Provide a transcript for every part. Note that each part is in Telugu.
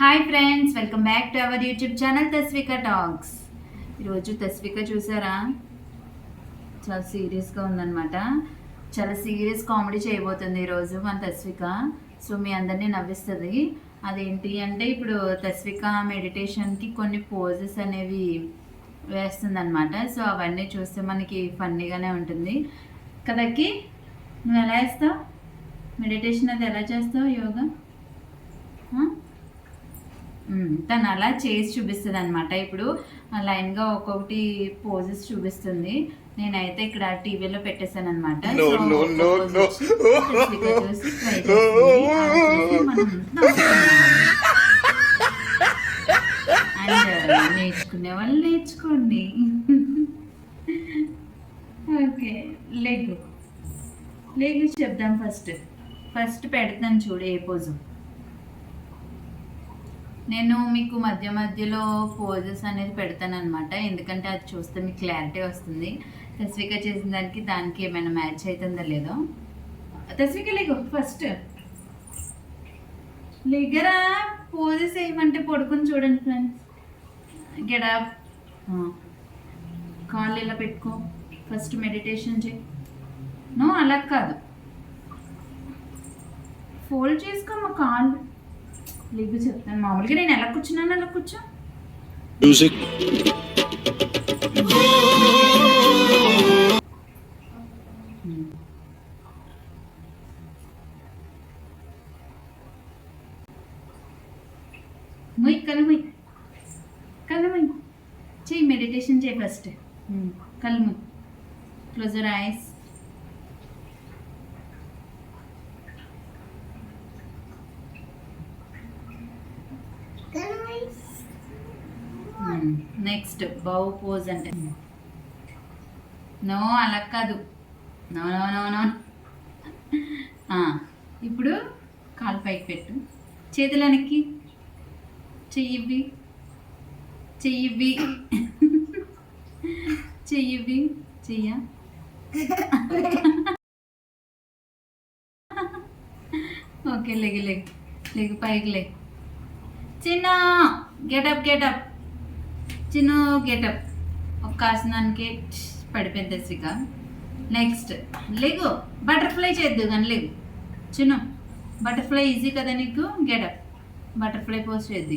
Hi friends, welcome back to our YouTube channel Tasvika talks. ఈరోజు తస్విక చూసారా, చాలా సీరియస్గా ఉందన్నమాట. చాలా సీరియస్ కామెడీ చేయబోతుంది ఈరోజు మన తస్విక. సో మీ అందరినీ నవ్విస్తుంది. అదేంటి అంటే, ఇప్పుడు తస్విక మెడిటేషన్కి కొన్ని పోజెస్ అనేవి వేస్తుంది అనమాట. సో అవన్నీ చూస్తే మనకి ఫన్నీగానే ఉంటుంది కదకి. నువ్వు ఎలా వేస్తావు మెడిటేషన్? అది ఎలా చేస్తావు యోగా? తను అలా చేసి చూపిస్తుంది అనమాట. ఇప్పుడు లైన్గా ఒక్కొక్కటి పోజెస్ చూపిస్తుంది. నేనైతే ఇక్కడ టీవీలో పెట్టేశాను అనమాట. నేర్చుకునే వాళ్ళు నేర్చుకోండి. ఓకే, లెగ్ లెగ్ చెప్దాం. ఫస్ట్ పెడతాను చూడు ఏ పోజు. నేను మీకు మధ్య మధ్యలో పోజెస్ అనేది పెడతాను అనమాట, ఎందుకంటే అది చూస్తే మీకు క్లారిటీ వస్తుంది. తస్విక చేసిన దానికి ఏమైనా మ్యాచ్ అవుతుందో లేదో. తస్విక లేగు, ఫస్ట్ లేగరా. పోజెస్ ఏమంటే పడుకుని చూడండి ఫ్రెండ్స్. గెడప్, కాళ్ళు ఇలా పెట్టుకో. ఫస్ట్ మెడిటేషన్ చేయి. నో, అలా కాదు, ఫోల్డ్ చేసుకోమా కాళ్ళు. లేగు చెప్తాను. మామూలుగా నేను ఎలా కూర్చున్నాను అలా కూర్చో. మ్యూజిక్. ముయ్ కళ్ళు ముయ్, కళ్ళు ముయ్. చెయ్యి, మెడిటేషన్ చేయి ఫస్ట్. కళ్ళు ముయ్, close your eyes. Next bow pose అంటే నో, అలా కాదు. No no no no. ఇప్పుడు కాలు పైకి పెట్టు, చేతులు వెనక్కి, చెయ్యివి చెయ్యివి చెయ్యివి చెయ్య. ఓకే, లెగ్ లెగ్ లెగ్ పైకి లెగ్. చిన్న గెటప్ గెటప్, చిన్న గెటప్. ఒక ఆసనానికి పడిపోయింది తస్విక. నెక్స్ట్ లెగు బటర్ఫ్లై చేద్దు కానీ. లెగు చిన్న బటర్ఫ్లై ఈజీ కదా నీకు. గెటప్ బటర్ఫ్లై పోస్ట్ చేద్ది.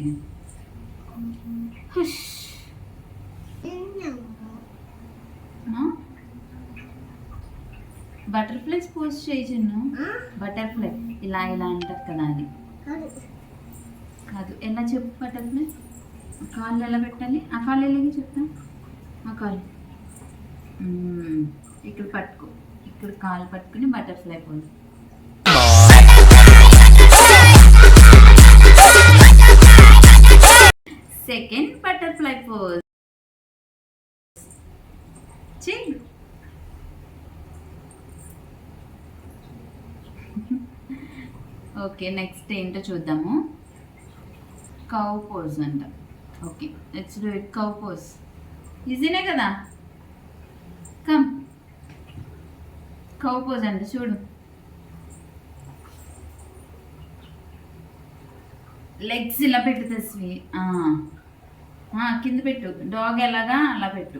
బటర్ఫ్లైస్ పోస్ట్ చేయి చిన్న. బటర్ఫ్లై ఇలా ఇలా అంటారు కదా, అది కాదు. ఎలా చెప్పు బటర్ఫ్లై? కాళ్ళు ఎలా పెట్టాలి? ఆ కాళ్ళు ఎలాగే చెప్తా. ఆ కాళ్ళు ఇక్కడ పట్టుకో, ఇక్కడ కాళ్ళు పట్టుకుని butterfly pose. Second butterfly pose చెయ్యి. ఓకే, నెక్స్ట్ ఏంటో చూద్దాము. కౌ పోజ్ అంట. Okay, let's do it. Cow pose ఈజీనే కదా. కమ్, కౌ పోజ్ అంట చూడు. లెగ్స్ ఇలా పెట్టు తస్వి. కింద పెట్టు. డాగ్ ఎలాగా అలా పెట్టు.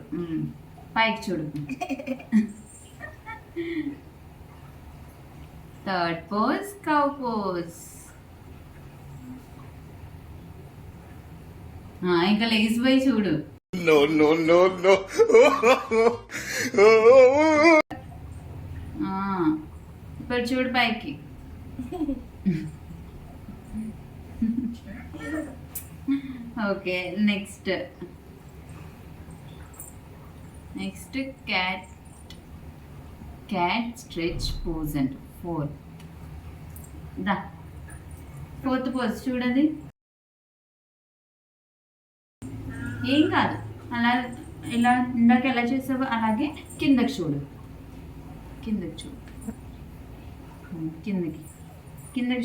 పైకి చూడు. Third pose cow pose. ఇంకా లెగిసిపోయి చూడు. No no no no. ఇప్పుడు చూడు పైకి. Okay, next cat stretch pose అంట. ఫోర్త్ పోజ్ చూడది. ఏం కాదు, అలా ఇలా ఇందాక ఎలా చేసావో అలాగే కిందకి చూడు. కిందకి చూడు, కిందకి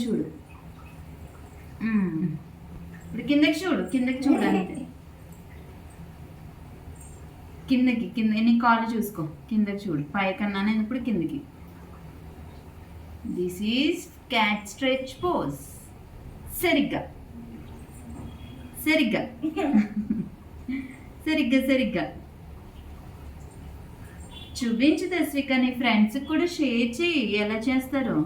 చూడు. ఇప్పుడు కిందకి చూడు అంతే. కింద నీ కాళ్ళు చూసుకో. కిందకి చూడు. పైకన్నా నేను ఇప్పుడు కిందకి. This is cat stretch pose. సరిగ్గా సరిగ్గా సరిగ్గా సరిగ్గా చూపించు తస్విక, నీ ఫ్రెండ్స్ కూడా షేర్ చేయి ఎలా చేస్తారో.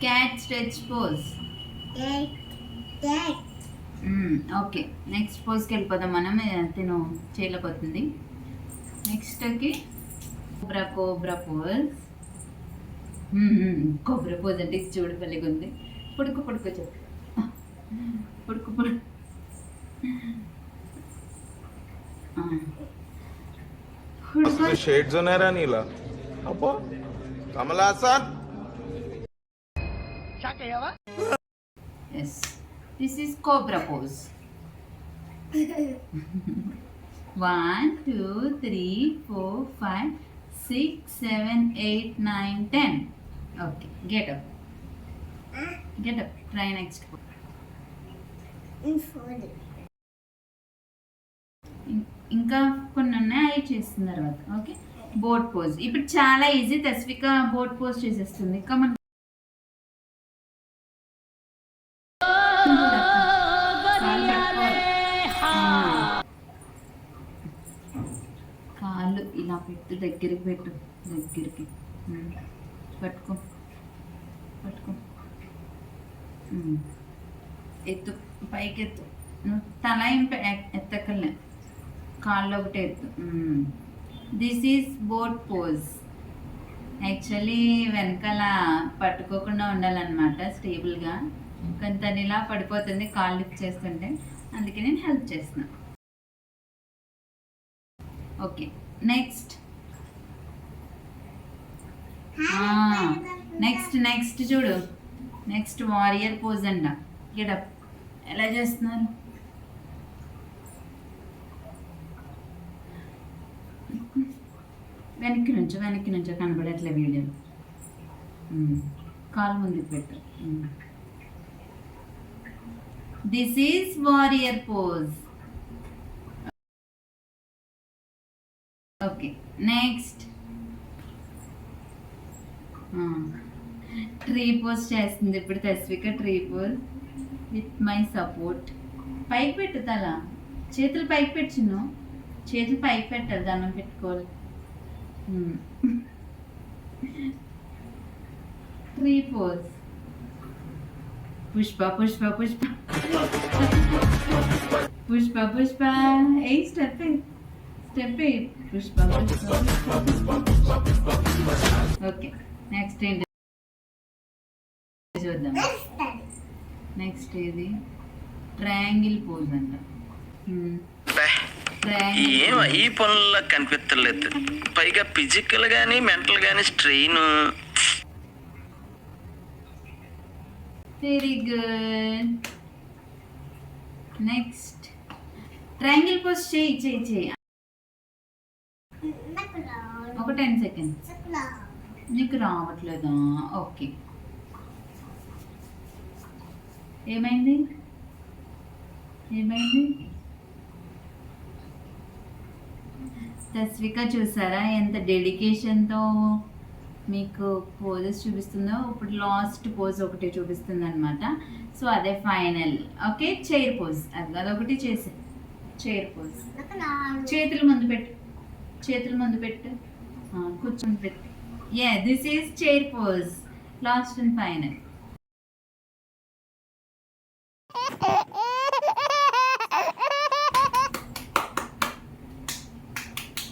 Cat stretch pose. Okay, next పోజ్కి వెళ్ళిపోదాం మనం. తిను చేయలేకపోతుంది. నెక్స్ట్కి కోబ్రా పోజ్. కోబ్రా పోజ్ అంటే చూడు పెళ్ళిగా ఉంది. పుడుకు పుడుకు చెప్పు, పుడుకు పుడుకు. షేడ్స్ ఉన్నారా నీలా? అబ్బో Kamal Haasan. Yes, this is cobra pose. 1 2 3 4 5 6 7 8 9 10. Okay, get up. Get up. Try next pose. ఇంకా కొన్ని ఉన్నాయి, అవి చేసిన తర్వాత. Okay, boat pose. ఇప్పుడు చాలా ఈజీ. తస్విక బోట్ పోజ్ చేసేస్తుంది. కమన్. కాళ్ళు ఇలా పెట్టు, దగ్గరికి పెట్టు, దగ్గరికి పట్టుకో పట్టుకో. ఎత్తు, పైకి ఎత్తు. నువ్వు తల ఏం ఎత్తకలే, కాళ్ళు ఒకటి ఎత్తు. This is boat pose. Actually వెనకాల పట్టుకోకుండా ఉండాలన్నమాట, స్టేబుల్గా. కానీ తను ఇలా పడిపోతుంది కాళ్ళు లిఫ్ట్ చేస్తుంటే, అందుకే నేను హెల్ప్ చేస్తున్నా. ఓకే, నెక్స్ట్ నెక్స్ట్ నెక్స్ట్ చూడు. నెక్స్ట్ వారియర్ పోజ్ అంట. గెటప్ ఎలా చేస్తున్నారు? వెనక్కి నుంచో కనబడట్లే వీడియోలో. కాలు ముందుకు పెట్టు. This is warrior pose. Okay, next tree pose చేస్తుంది ఇప్పుడు తస్విక. Tree pose with my support. పైకి పెట్టు తల, చేతులు పైకి పెట్టు. చేతులు పైకి పెట్టాలి, దండం పెట్టుకోవాలి. Tree pose. పుష్ప పుష్ప పుష్ప పుష్ప పుష్ప. ఏ step step Pushpa Pushpa. Okay, next ఏంటి చూద్దాం. నెక్స్ట్ ఇది ట్రయాంగిల్ పోజ్ అంట. ఏం ఈ పనుల్లో కనిపించలేదు. పైగా ఫిజికల్ గానీ మెంటల్ గానీ strain. Very good. Next triangle pose చేయి. ఒక 10 seconds. నీకు రావట్లేదా? ఓకే, ఏమైంది? తస్విక చూసారా ఎంత డెడికేషన్తో మీకు పోజెస్ చూపిస్తుందో? ఇప్పుడు లాస్ట్ పోజ్ ఒకటి చూపిస్తుంది అనమాట. సో అదే ఫైనల్. Okay, chair pose. అదొకటి చేసే చైర్ పోజ్. చేతులు ముందు పెట్టు, కూర్చొని పెట్టు. This is chair pose, last and final.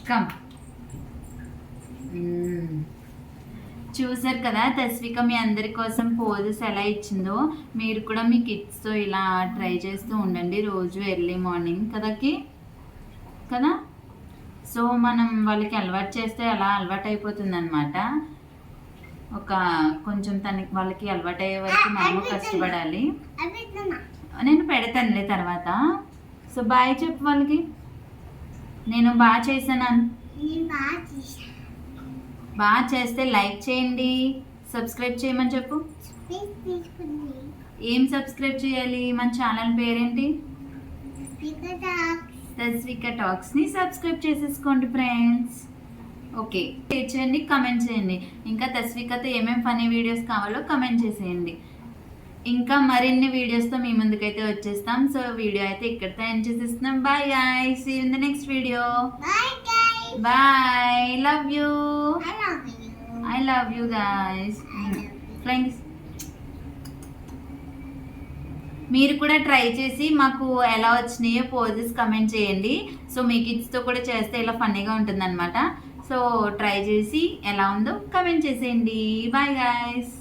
Come. చూసారు కదా తస్విక మీ అందరి కోసం పోజెస్ ఎలా ఇచ్చిందో. మీరు కూడా మీ కిడ్స్తో ఇలా ట్రై చేస్తూ ఉండండి రోజు ఎర్లీ మార్నింగ్ కదా. సో మనం వాళ్ళకి అలవాటు చేస్తే అలా అలవాటు అయిపోతుంది అనమాట. కొంచెం వాళ్ళకి అలవాటు అయ్యే వరకు మనము కష్టపడాలి. నేను పెడతానులే తర్వాత. సో బాయ్ చెప్పు వాళ్ళకి. నేను బాగా చేశాను. బాగా చేస్తే లైక్ చేయండి, సబ్స్క్రైబ్ చేయమని చెప్పు. ఏం సబ్స్క్రైబ్ చేయాలి? మన ఛానల్ పేరేంటి? తస్విక టాక్స్ని సబ్స్క్రైబ్ చేసేసుకోండి ఫ్రెండ్స్. ఓకే, షేర్ చేయండి, కమెంట్ చేయండి. ఇంకా తస్వికతో ఏమేమి ఫనీ వీడియోస్ కావాలో కమెంట్ చేసేయండి. ఇంకా మరిన్ని వీడియోస్తో మీ ముందుకైతే వచ్చేస్తాం. సో వీడియో అయితే ఇక్కడితో ఎండ్ చేసేస్తున్నాం. Bye guys, see you in the next video. Bye guys. Bye, love you. I love you. I love you guys. Friends, మీరు కూడా ట్రై చేసి మాకు ఎలా వచ్చినాయో పోజెస్ కమెంట్ చేయండి. సో మీ కిడ్స్తో కూడా చేస్తే ఇలా ఫన్నీగా ఉంటుందన్నమాట. సో ట్రై చేసి ఎలా ఉందో కమెంట్ చేసేయండి. Bye guys.